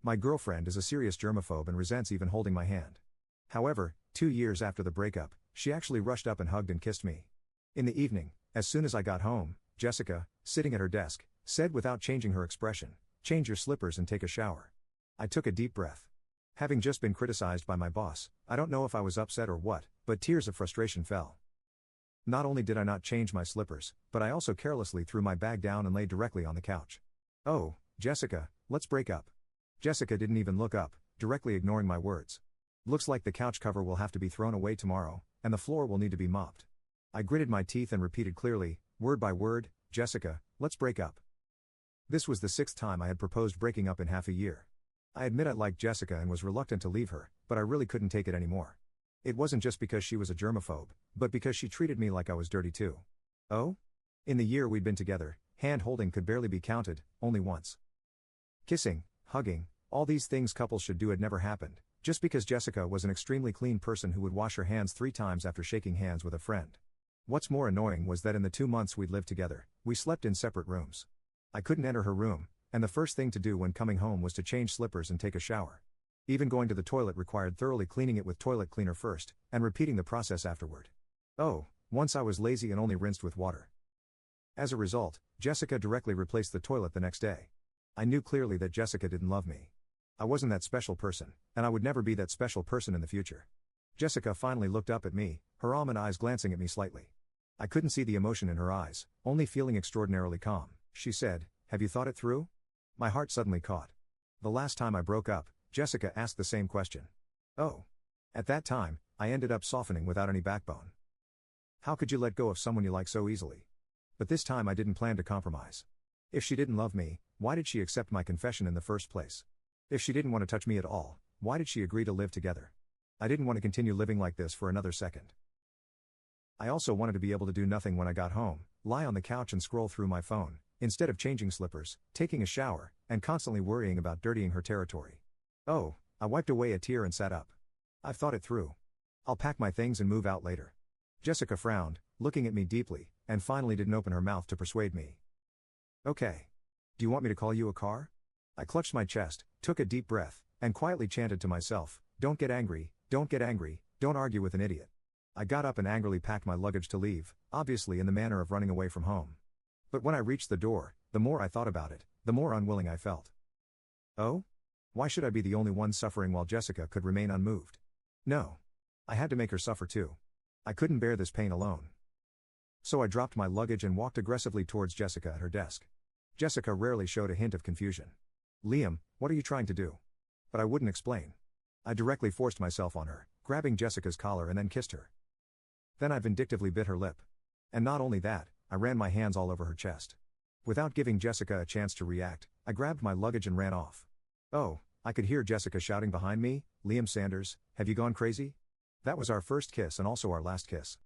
My girlfriend is a serious germophobe and resents even holding my hand. However, 2 years after the breakup, she actually rushed up and hugged and kissed me. In the evening, as soon as I got home, Jessica, sitting at her desk, said without changing her expression, "Change your slippers and take a shower." I took a deep breath. Having just been criticized by my boss, I don't know if I was upset or what, but tears of frustration fell. Not only did I not change my slippers, but I also carelessly threw my bag down and lay directly on the couch. "Oh, Jessica, let's break up." Jessica didn't even look up, directly ignoring my words. "Looks like the couch cover will have to be thrown away tomorrow, and the floor will need to be mopped." I gritted my teeth and repeated clearly, word by word, "Jessica, let's break up." This was the 6th time I had proposed breaking up in half a year. I admit I liked Jessica and was reluctant to leave her, but I really couldn't take it anymore. It wasn't just because she was a germaphobe, but because she treated me like I was dirty too. Oh? In the year we'd been together, hand-holding could barely be counted, only once. Kissing, hugging, all these things couples should do had never happened, just because Jessica was an extremely clean person who would wash her hands 3 times after shaking hands with a friend. What's more annoying was that in the 2 months we'd lived together, we slept in separate rooms. I couldn't enter her room, and the first thing to do when coming home was to change slippers and take a shower. Even going to the toilet required thoroughly cleaning it with toilet cleaner first, and repeating the process afterward. Oh, once I was lazy and only rinsed with water. As a result, Jessica directly replaced the toilet the next day. I knew clearly that Jessica didn't love me. I wasn't that special person, and I would never be that special person in the future. Jessica finally looked up at me, her almond eyes glancing at me slightly. I couldn't see the emotion in her eyes, only feeling extraordinarily calm. She said, "Have you thought it through?" My heart suddenly caught. The last time I broke up, Jessica asked the same question. Oh. At that time, I ended up softening without any backbone. How could you let go of someone you like so easily? But this time I didn't plan to compromise. If she didn't love me, why did she accept my confession in the first place? If she didn't want to touch me at all, why did she agree to live together? I didn't want to continue living like this for another second. I also wanted to be able to do nothing when I got home, lie on the couch and scroll through my phone, instead of changing slippers, taking a shower, and constantly worrying about dirtying her territory. Oh, I wiped away a tear and sat up. I've thought it through. I'll pack my things and move out later. Jessica frowned, looking at me deeply, and finally didn't open her mouth to persuade me. Okay. Do you want me to call you a car? I clutched my chest, took a deep breath, and quietly chanted to myself, "Don't get angry, don't get angry, don't argue with an idiot." I got up and angrily packed my luggage to leave, obviously in the manner of running away from home. But when I reached the door, the more I thought about it, the more unwilling I felt. Oh? Why should I be the only one suffering while Jessica could remain unmoved? No. I had to make her suffer too. I couldn't bear this pain alone. So I dropped my luggage and walked aggressively towards Jessica at her desk. Jessica rarely showed a hint of confusion. "Liam, what are you trying to do?" But I wouldn't explain. I directly forced myself on her, grabbing Jessica's collar and then kissed her. Then I vindictively bit her lip. And not only that, I ran my hands all over her chest. Without giving Jessica a chance to react, I grabbed my luggage and ran off. Oh, I could hear Jessica shouting behind me, "Liam Sanders, have you gone crazy? That was our first kiss and also our last kiss."